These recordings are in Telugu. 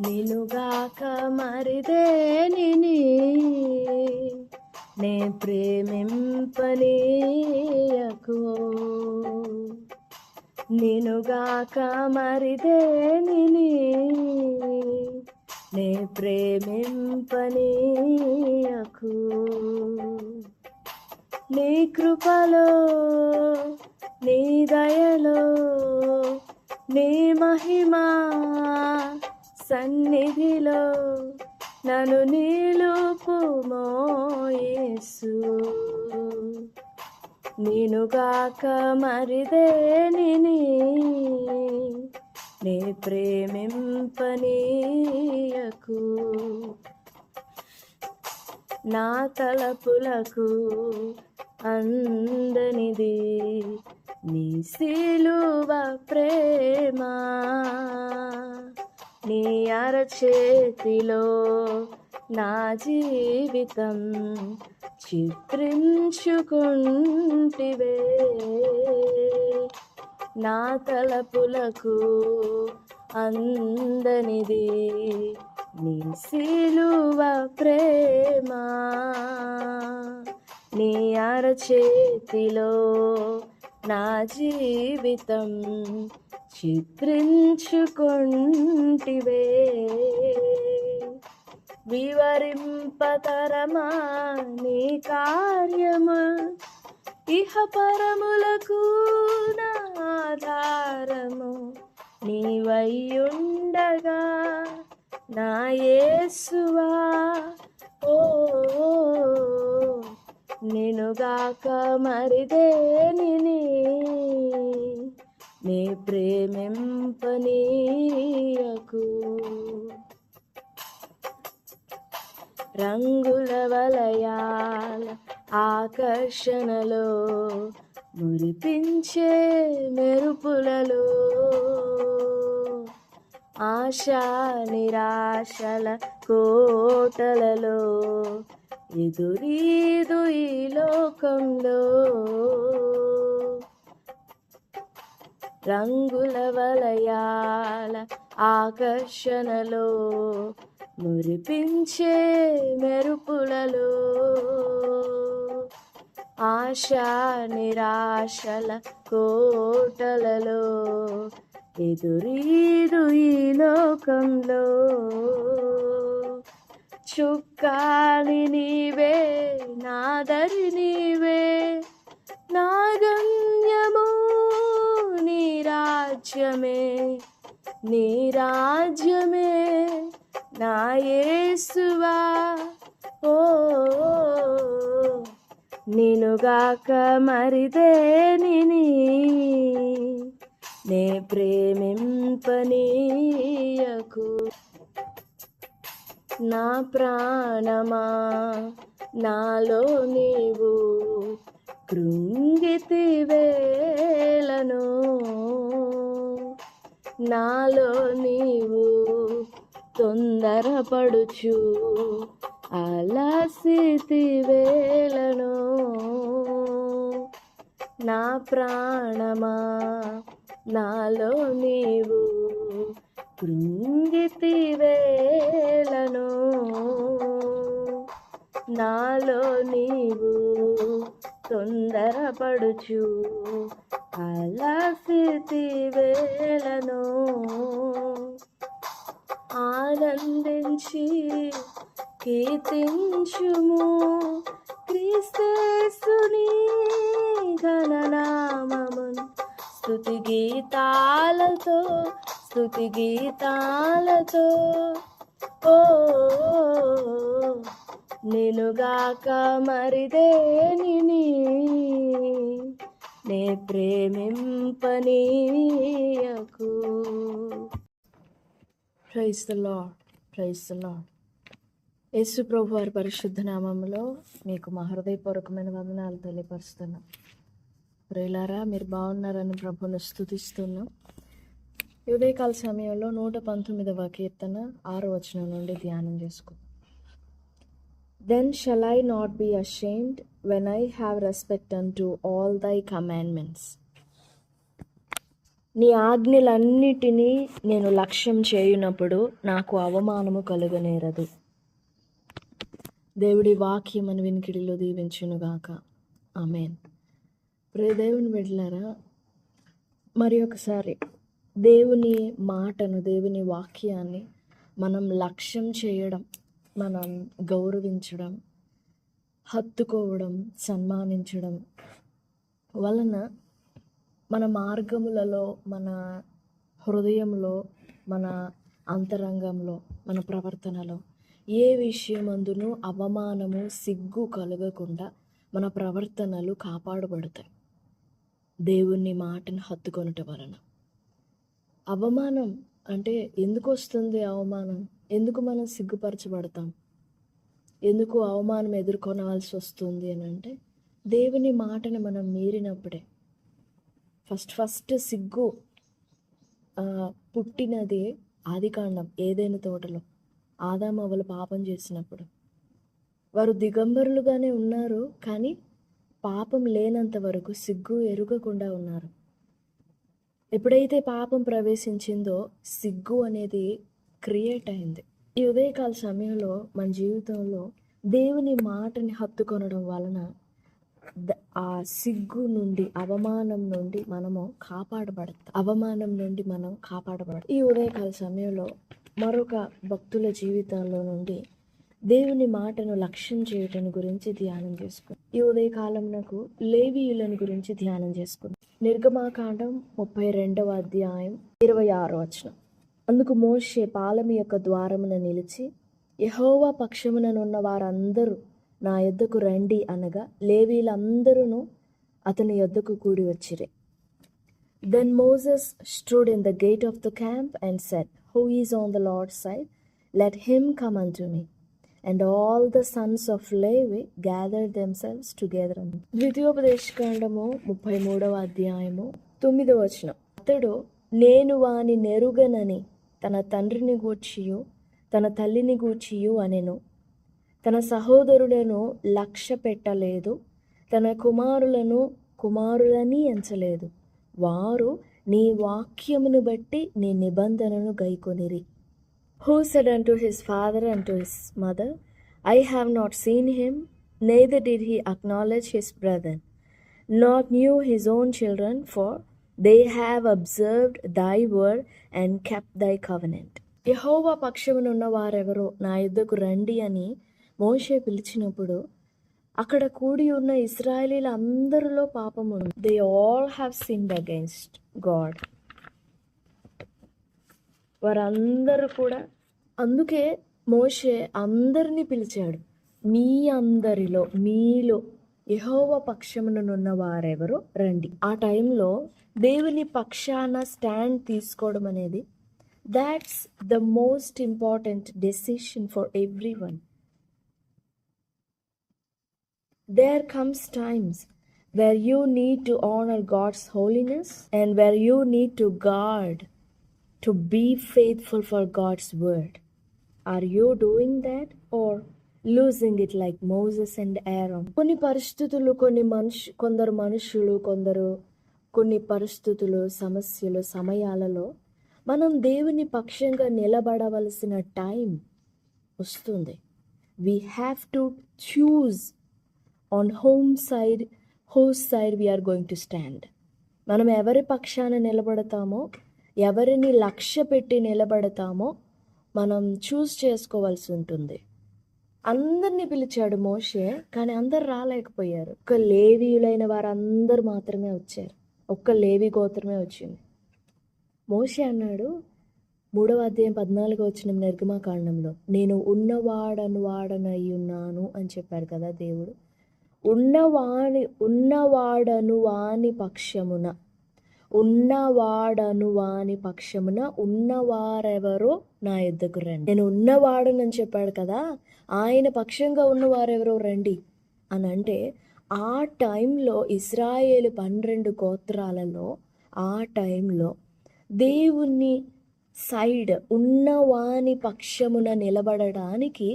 నినుగాక మరిదేనిని నే ప్రేమింపనీయకు. నినుగాక మరిదేనిని నే ప్రేమింపనీయకు. నీ కృపలో, నీ దయలో, నీ మహిమా సన్నిధిలో నన్ను నిలుపుమో యేసు. నినుగాక మరిదేనిని నే ప్రేమింపనీయకు. నా తలపులకు అందనిది నీ సిలువ ప్రేమ. నీ అరచేతిలో నా జీవితం చిత్రించుకుంటివే. నా తలపులకు అందనిది నీ సిలువ ప్రేమ. నీ అరచేతిలో నా జీవితం చిత్రించుకుంటివే. వివరింపతరమా నీ కార్యము, ఇహ పరములకు నా ఆధారము నీవైయుండగా నా యేసువా. ఓ నినుగాక మరిదేనిని నే ప్రేమింపనీయకు. రంగుల వలయాల ఆకర్షణలో, మురిపించే మెరుపులలో, ఆశా నిరాశల కోటలలో ఎదురీదు ఈ లోకంలో. రంగుల వలయాల ఆకర్షణలో, మురిపించే మెరుపులలో, ఆశా నిరాశల కోటలలో ఎదురీదు ఈ లోకంలో. చుక్కాని నీవే, నా దరి నీవే, నా గమ్యము నీ రాజ్యమే. నీ రాజ్యమే నా యేసువా. ఓ నినుగాక మరిదేనిని నే ప్రేమింపనీయకు. నా ప్రాణమా నాలో నీవు కృంగితివేలను, నాలో నీవు తొందరపడుచు అలసితివేలను. నా ప్రాణమా నాలో నీవు కృంగితివేలను, నాలో నీవు తొందరపడుచు అలసితివేలను. ఆనందించి కీర్తించుము క్రీస్తేసుని ఘననామమున్. స్తుతి గీతాలతో, స్తుతి గీతాలతో ఓ నినుగాక మరిదేనిని నే ప్రేమింపనీయకు. Praise the lord, praise the lord. Yesu ప్రభు వారి పరిశుద్ధ నామములో మీకు మా హృదయపూర్వకమైన వందనాలు తెలియపరుస్తున్నాం. ప్రియులారా, మీరు బాగున్నారని ప్రభువును స్తుతిస్తున్నాం. ఉదయకాల సమయంలో 119వ కీర్తన 6వ వచనం నుండి ధ్యానం చేసుకుందాం. Then shall I not be ashamed when I have respect unto all thy commandments. నీ ఆజ్ఞలన్నిటినీ నేను లక్ష్యం చేయునప్పుడు నాకు అవమానము కలుగనేరదు. దేవుడి వాక్యం అని వినికిడిలో దీవించునుగాక. ఆమేన్. ప్రియ దేవుని బిడ్డలారా, మరి ఒకసారి దేవుని మాటను, దేవుని వాక్యాన్ని మనం లక్ష్యం చేయడం, మనం గౌరవించడం, హత్తుకోవడం, సన్మానించడం వలన మన మార్గములలో, మన హృదయంలో, మన అంతరంగంలో, మన ప్రవర్తనలో ఏ విషయమందును అవమానము, సిగ్గు కలగకుండా మన ప్రవర్తనలు కాపాడబడతాయి. దేవుని మాటను హత్తుకొనుట వలన. అవమానం అంటే ఎందుకు వస్తుంది? అవమానం ఎందుకు మనం సిగ్గుపరచబడతాం? ఎందుకు అవమానం ఎదుర్కొనవలసి వస్తుంది అని అంటే, దేవుని మాటను మనం మీరినప్పుడే. ఫస్ట్ సిగ్గు పుట్టినది ఆదికాండం, ఏదైనా తోటలో ఆదాము అవ్వలు పాపం చేసినప్పుడు. వారు దిగంబరులుగానే ఉన్నారు, కానీ పాపం లేనంత వరకు సిగ్గు ఎరుగకుండా ఉన్నారు. ఎప్పుడైతే పాపం ప్రవేశించిందో సిగ్గు అనేది క్రియేట్ అయింది. ఈ ఉదయకాల సమయంలో మన జీవితంలో దేవుని మాటని హత్తుకొనడం వలన ఆ సిగ్గు నుండి, అవమానం నుండి మనము కాపాడబడతాం. ఈ ఉదయకాల సమయంలో మరొక భక్తుల జీవితాల్లో నుండి దేవుని మాటను లక్ష్యం చేయటం గురించి ధ్యానం చేసుకుందాం. ఈ ఉదయకాలంలో లేవీయులను గురించి ధ్యానం చేసుకుందాం. నిర్గమాకాండం 32వ అధ్యాయం 26వ వచనం. అందుకు మోషే పాలెము యొక్క ద్వారమున నిలిచి, యెహోవా పక్షముననున్న వారందరూ నా యొద్దకు రండి అనగా, లేవీయులందరూ అతని యొద్దకు కూడి వచ్చిరి. Then Moses stood in the gate of the camp and said, Who is on the Lord's side? Let him come unto me. And all the sons of Levi gathered themselves together. ద్వితీయోపదేశకాండము 33వ అధ్యాయము 9వ వచనం. అతడు నేను వాని నెరుగనని తన తండ్రిని గూర్చియు తన తల్లిని గూర్చియు అనెను. తన సహోదరులను లక్ష్య పెట్టలేదు, తన కుమారులని ఎంచలేదు. వారు నీ వాక్యమును బట్టి నీ నిబంధనను గైకొనిరి. Who said unto his father and to his mother, I have not seen him, neither did he acknowledge his brethren, nor knew his own children, for they have observed thy word and kept thy covenant. యెహోవా పక్షమునున్న వారెవరో నా యొద్దకు రండి అని మోషే పిలిచినప్పుడు అక్కడ కూడి ఉన్న ఇశ్రాయేలీల అందరిలో పాపం ఉంది. They all have sinned against God. వారందరూ కూడా, అందుకే మోషే అందరినీ పిలిచాడు. మీ అందరిలో, మీలో యెహోవా పక్షమునున్న వారెవరో రండి. ఆ టైంలో దేవుని పక్షాన స్టాండ్ తీసుకోవడం అనేది, that's the most important decision for every one. There comes times where you need to honor God's holiness and where you need to guard, to be faithful for God's word. Are you doing that or losing it like Moses and Aaron? కొన్ని పరిస్థితులు, కొందరు మనుషులు, కొన్ని పరిస్థితులు, సమస్యలు, సమయాలలో మనం దేవుని పక్షంగా నిలబడవలసిన టైం వస్తుంది. We have to choose on whose side we are going to stand. మనం ఎవరి పక్షాన నిలబడతామో, ఎవరిని లక్ష్య పెట్టి నిలబడతామో మనం చూస్ చేసుకోవాల్సి ఉంటుంది. అందరినీ పిలిచాడు మోషే, కానీ అందరు రాలేకపోయారు. ఒక్క లేవీయులైన వారందరూ మాత్రమే వచ్చారు. ఒక్క లేవి గోత్రమే వచ్చింది. మోషే అన్నాడు 3వ అధ్యాయం 14వ వచనం నిర్గమాకాండంలో, నేను వాడనై ఉన్నాను అని చెప్పారు కదా దేవుడు. ఉన్నవాడను వాని పక్షమున ఉన్నవారెవరో నా యొద్దకు రండి. నేను ఉన్నవాడనని చెప్పాడు కదా, ఆయన పక్షంగా ఉన్నవారెవరో రండి అని అంటే, ఆ టైంలో ఇశ్రాయేలు 12 గోత్రాలలో ఆ టైంలో దేవుని సైడ్ ఉన్నవాని పక్షమున నిలబడడానికి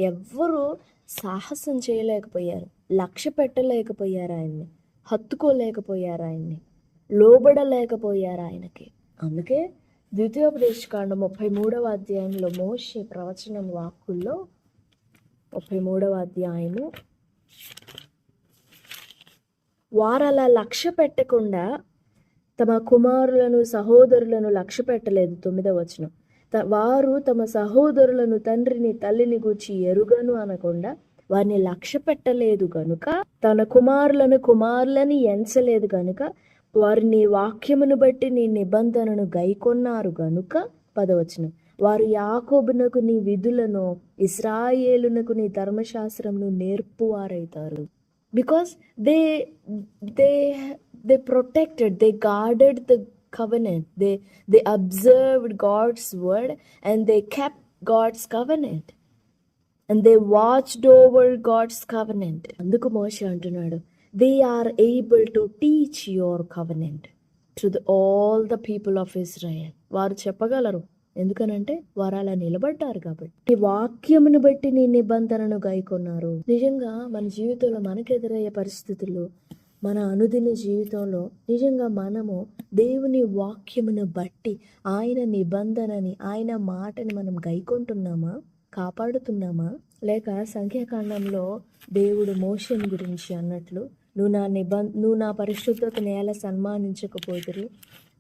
ఎవ్వరూ సాహసం చేయలేకపోయారు, లక్ష్య పెట్టలేకపోయారు, ఆయన్ని హత్తుకోలేకపోయారు, ఆయన్ని లోబడలేకపోయారు ఆయనకి. అందుకే ద్వితీయోపదేశకాండం 33వ అధ్యాయంలో మోషే ప్రవచనం వాక్కుల్లో 33వ అధ్యాయము వారు అలా లక్ష్య పెట్టకుండా తమ కుమారులను సహోదరులను లక్ష్య పెట్టలేదు. 9వ వచనం, వారు తమ సహోదరులను తండ్రిని తల్లిని గూర్చి ఎరుగను అనకుండా వారిని లక్ష్య పెట్టలేదు గనుక, తన కుమారులని ఎంచలేదు గనుక, వారిని వాక్యమును బట్టి నీ నిబంధనను గైకొన్నారు గనుక. 10వ వచనం, వారు యాకోబునకు నీ విధులను ఇశ్రాయేలునకు నీ ధర్మశాస్త్రమును నేర్పువారైతారు. Because they protected, they guarded the covenant, they observed God's word and they kept God's covenant and they watched over God's covenant. అందుకు మోషే అంటున్నాడు, they are able to teach your covenant to all the people of Israel. వారు చెప్పగలరు, ఎందుకనంటే వారు అలా నిలబడ్డారు కాబట్టి. ఈ వాక్యమును బట్టి నీ నిబంధనను గైకొన్నారు. నిజంగా మన జీవితంలో మనకెదురయ్యే పరిస్థితులు, మన అనుదిన జీవితంలో నిజంగా మనము దేవుని వాక్యమును బట్టి ఆయన నిబంధనని, ఆయన మాటని మనం గైకొంటున్నామా, కాపాడుతున్నామా? లేక సంఖ్యాకాండంలో దేవుడు మోషేని గురించి అన్నట్లు, నువ్వు నా పరిశుద్ధతను ఎలా సన్మానించకపోదురు,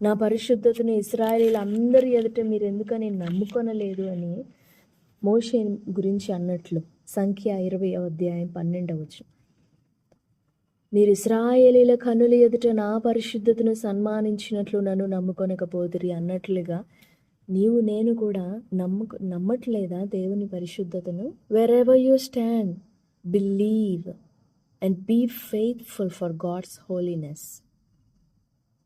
నా పరిశుద్ధతను ఇశ్రాయేలీయులు అందరి ఎదుట మీరు ఎందుకని నమ్ముకొనలేదు అని మోషే గురించి అన్నట్లు సంఖ్య 20వ అధ్యాయం 12వ వచనం, మీరు ఇశ్రాయేలీయుల కన్నుల ఎదుట నా పరిశుద్ధతను సన్మానించినట్లు నన్ను నమ్ముకొనకపోదురి అన్నట్లుగా నీవు నేను కూడా నమ్మట్లేదా దేవుని పరిశుద్ధతను? Wherever you stand, believe and be faithful for God's holiness.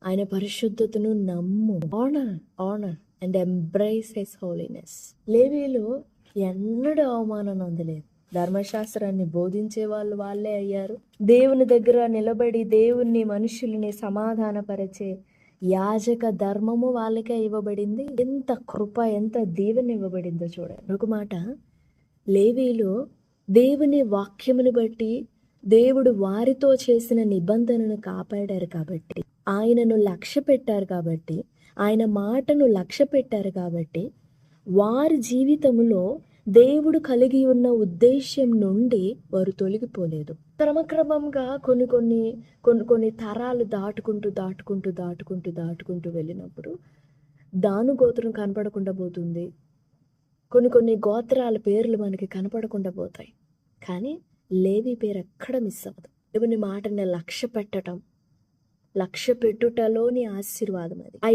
ఆయన పరిశుద్ధతను నమ్ము. Honour and embrace his holiness. లేవీయులు ఎన్నడూ అవమానం అందలేదు. ధర్మశాస్త్రాన్ని బోధించే వాళ్ళే అయ్యారు. దేవుని దగ్గర నిలబడి దేవుని మనుషుల్ని సమాధానపరిచే యాజక ధర్మము వాళ్ళకే ఇవ్వబడింది. ఎంత కృప, ఎంత దీవెన ఇవ్వబడిందో చూడండి. ఒక మాట, లేవీయులు దేవుని వాక్యమును బట్టి దేవుడు వారితో చేసిన నిబంధనను కాపాడారు కాబట్టి, ఆయనను లక్ష్య పెట్టారు కాబట్టి, ఆయన మాటను లక్ష్య పెట్టారు కాబట్టి, వారి జీవితంలో దేవుడు కలిగి ఉన్న ఉద్దేశ్యం నుండి వారు తొలగిపోలేదు. క్రమక్రమంగా కొన్ని తరాలు దాటుకుంటూ వెళ్ళినప్పుడు దాను గోత్రం కనపడకుండా పోతుంది. కొన్ని గోత్రాల పేర్లు మనకి కనపడకుండా పోతాయి. కానీ లేవి పేరు ఎక్కడ మిస్ అవ్వదు. దేవుని మాటని లక్ష్య పెట్టుటలోని ఆశీర్వాదం అది. ఆ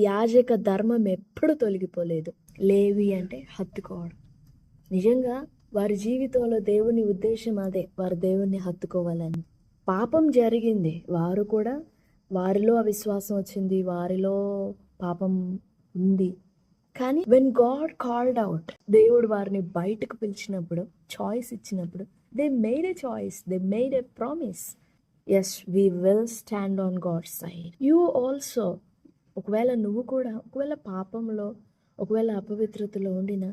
యాజక ధర్మం ఎప్పుడు తొలగిపోలేదు. లేవి అంటే హత్తుకోవడం. నిజంగా వారి జీవితంలో దేవుని ఉద్దేశం అదే, వారు దేవుణ్ణి హత్తుకోవాలని. పాపం జరిగింది, వారిలో అవిశ్వాసం వచ్చింది, వారిలో పాపం ఉంది. కానీ వెన్ గాడ్ కాల్డ్ అవుట్, దేవుడు వారిని బయటకు పిలిచినప్పుడు, చాయిస్ ఇచ్చినప్పుడు, they made a choice, they made a promise. Yes, we will stand on God's side. You also, ఒకవేళ పాపంలో, ఒకవేళ అపవిత్రతలో ఉండిన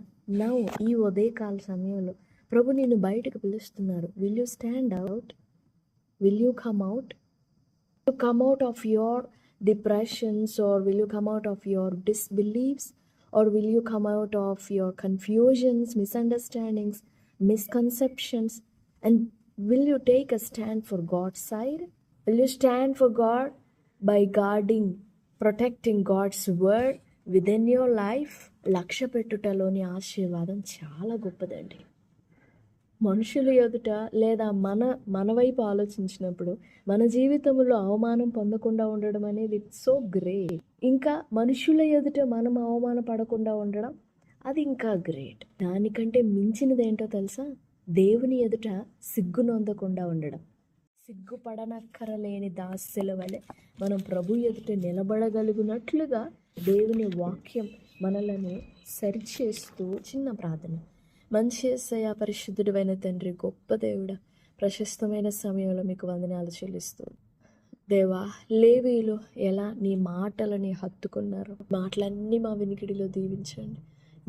ఈ ఉదయకాల సమయంలో ప్రభు నిన్ను బయటకు పిలుస్తున్నారు. Will you stand out? Will you come out? You come out of your depressions, or will you come out of your disbeliefs, or will you come out of your confusions, misunderstandings, misconceptions, and will you take a stand for God's side? Will you stand for God by guarding, protecting God's word within your life? లక్ష్య పెట్టుటలోని ఆశీర్వాదం చాలా గొప్పదండి. మనుషుల ఎదుట లేదా మన వైపు ఆలోచించినప్పుడు మన జీవితంలో అవమానం పొందకుండా ఉండడం అనేది ఇట్స్ సో గ్రేట్. ఇంకా మనుషుల ఎదుట మనం అవమానపడకుండా ఉండడం అది ఇంకా గ్రేట్. దానికంటే మించినది ఏంటో తెలుసా? దేవుని ఎదుట సిగ్గు నొందకుండా ఉండడం. సిగ్గుపడనక్కరలేని దాస్యుల వలె మనం ప్రభు ఎదుట నిలబడగలిగినట్లుగా దేవుని వాక్యం మనలను సరిచేస్తూ. చిన్న ప్రార్థన. మంచి యేసయ్య, పరిశుద్ధుడైన తండ్రి, గొప్ప దేవుడా, ప్రశస్తమైన సమయంలో మీకు వందనాలు చెల్లిస్తూ, దేవా, లేవీయులు ఎలా నీ మాటలని హత్తుకున్నారు, మాటలన్నీ మా వినికిడిలో దీవించండి.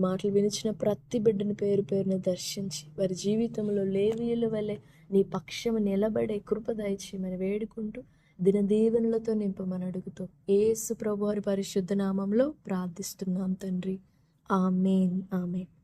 మాటలు వినిచిన ప్రతి బిడ్డను పేరు పేరును దర్శించి వారి జీవితంలో లేవీయుల వల్లే నీ పక్షము నిలబడే కృప దయచేయమని వేడుకుంటూ, దినదీవెనలతో నింపమని అడుగుతూ యేసు ప్రభువారి పరిశుద్ధ నామంలో ప్రార్థిస్తున్నాం తండ్రి. ఆమేన్. ఆమేన్.